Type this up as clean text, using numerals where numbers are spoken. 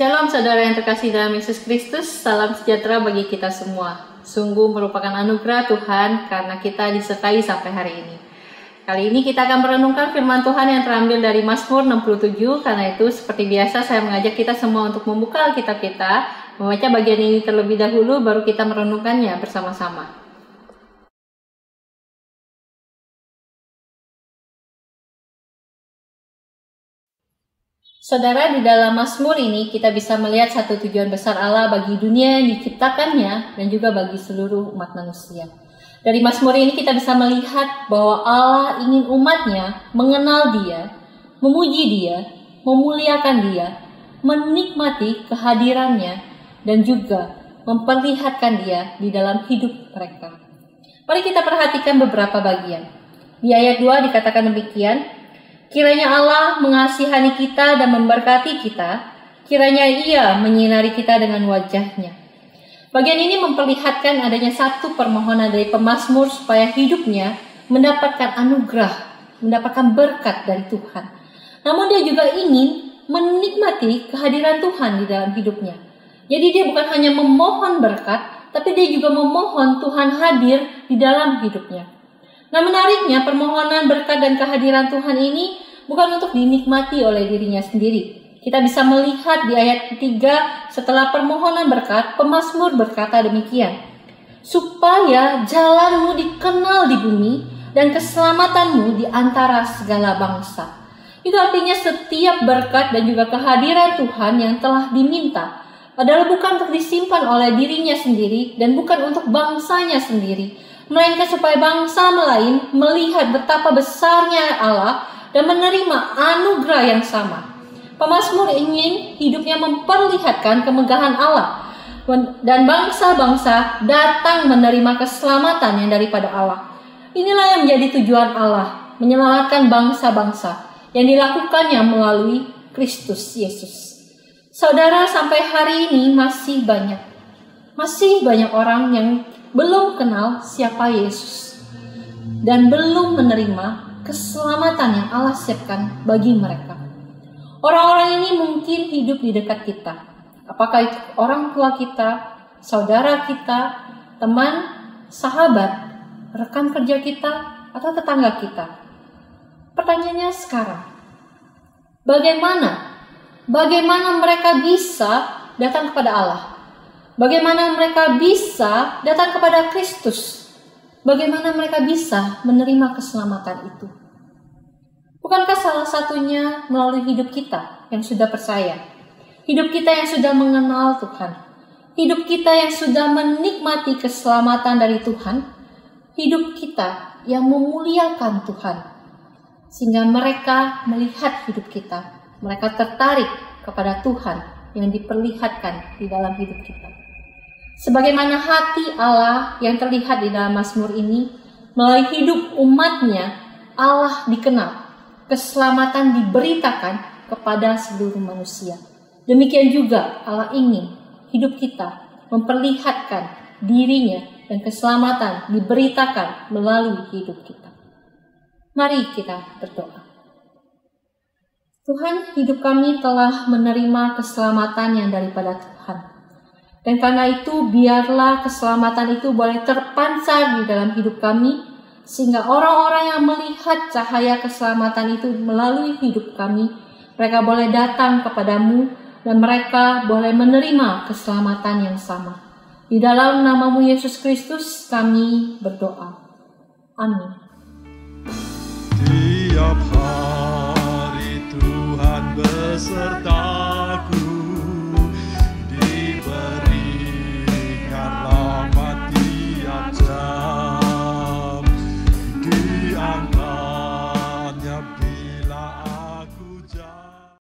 Shalom saudara yang terkasih dalam Yesus Kristus, salam sejahtera bagi kita semua. Sungguh merupakan anugerah Tuhan karena kita disertai sampai hari ini. Kali ini kita akan merenungkan firman Tuhan yang terambil dari Mazmur 67. Karena itu seperti biasa saya mengajak kita semua untuk membuka Alkitab kita, membaca bagian ini terlebih dahulu baru kita merenungkannya bersama-sama. Saudara, di dalam Mazmur ini kita bisa melihat satu tujuan besar Allah bagi dunia yang diciptakannya dan juga bagi seluruh umat manusia. Dari Mazmur ini kita bisa melihat bahwa Allah ingin umatnya mengenal Dia, memuji Dia, memuliakan Dia, menikmati kehadirannya, dan juga memperlihatkan Dia di dalam hidup mereka. Mari kita perhatikan beberapa bagian. Di ayat 2 dikatakan demikian, kiranya Allah mengasihani kita dan memberkati kita, kiranya Ia menyinari kita dengan wajah-Nya. Bagian ini memperlihatkan adanya satu permohonan dari pemazmur supaya hidupnya mendapatkan anugerah, mendapatkan berkat dari Tuhan. Namun dia juga ingin menikmati kehadiran Tuhan di dalam hidupnya. Jadi dia bukan hanya memohon berkat, tapi dia juga memohon Tuhan hadir di dalam hidupnya. Nah, menariknya permohonan berkat dan kehadiran Tuhan ini bukan untuk dinikmati oleh dirinya sendiri. Kita bisa melihat di ayat ketiga setelah permohonan berkat, pemazmur berkata demikian, supaya jalanmu dikenal di bumi dan keselamatanmu di antara segala bangsa. Itu artinya setiap berkat dan juga kehadiran Tuhan yang telah diminta adalah bukan untuk disimpan oleh dirinya sendiri dan bukan untuk bangsanya sendiri, melainkan supaya bangsa lain melihat betapa besarnya Allah dan menerima anugerah yang sama. Pemazmur ingin hidupnya memperlihatkan kemegahan Allah dan bangsa-bangsa datang menerima keselamatan yang daripada Allah. Inilah yang menjadi tujuan Allah, menyelamatkan bangsa-bangsa yang dilakukannya melalui Kristus Yesus. Saudara, sampai hari ini masih banyak orang yang belum kenal siapa Yesus dan belum menerima keselamatan yang Allah siapkan bagi mereka. Orang-orang ini mungkin hidup di dekat kita. Apakah itu orang tua kita, saudara kita, teman, sahabat, rekan kerja kita, atau tetangga kita? Pertanyaannya sekarang, bagaimana mereka bisa datang kepada Allah? Bagaimana mereka bisa datang kepada Kristus? Bagaimana mereka bisa menerima keselamatan itu? Bukankah salah satunya melalui hidup kita yang sudah percaya? Hidup kita yang sudah mengenal Tuhan? Hidup kita yang sudah menikmati keselamatan dari Tuhan? Hidup kita yang memuliakan Tuhan? Sehingga mereka melihat hidup kita, mereka tertarik kepada Tuhan yang diperlihatkan di dalam hidup kita. Sebagaimana hati Allah yang terlihat di dalam Mazmur ini, melalui hidup umatnya, Allah dikenal. Keselamatan diberitakan kepada seluruh manusia. Demikian juga Allah ingin hidup kita memperlihatkan dirinya dan keselamatan diberitakan melalui hidup kita. Mari kita berdoa. Tuhan, hidup kami telah menerima keselamatan yang daripada Tuhan. Dan karena itu biarlah keselamatan itu boleh terpancar di dalam hidup kami, sehingga orang-orang yang melihat cahaya keselamatan itu melalui hidup kami, mereka boleh datang kepadamu dan mereka boleh menerima keselamatan yang sama. Di dalam nama-Mu Yesus Kristus kami berdoa. Amin. Tiap hari Tuhan beserta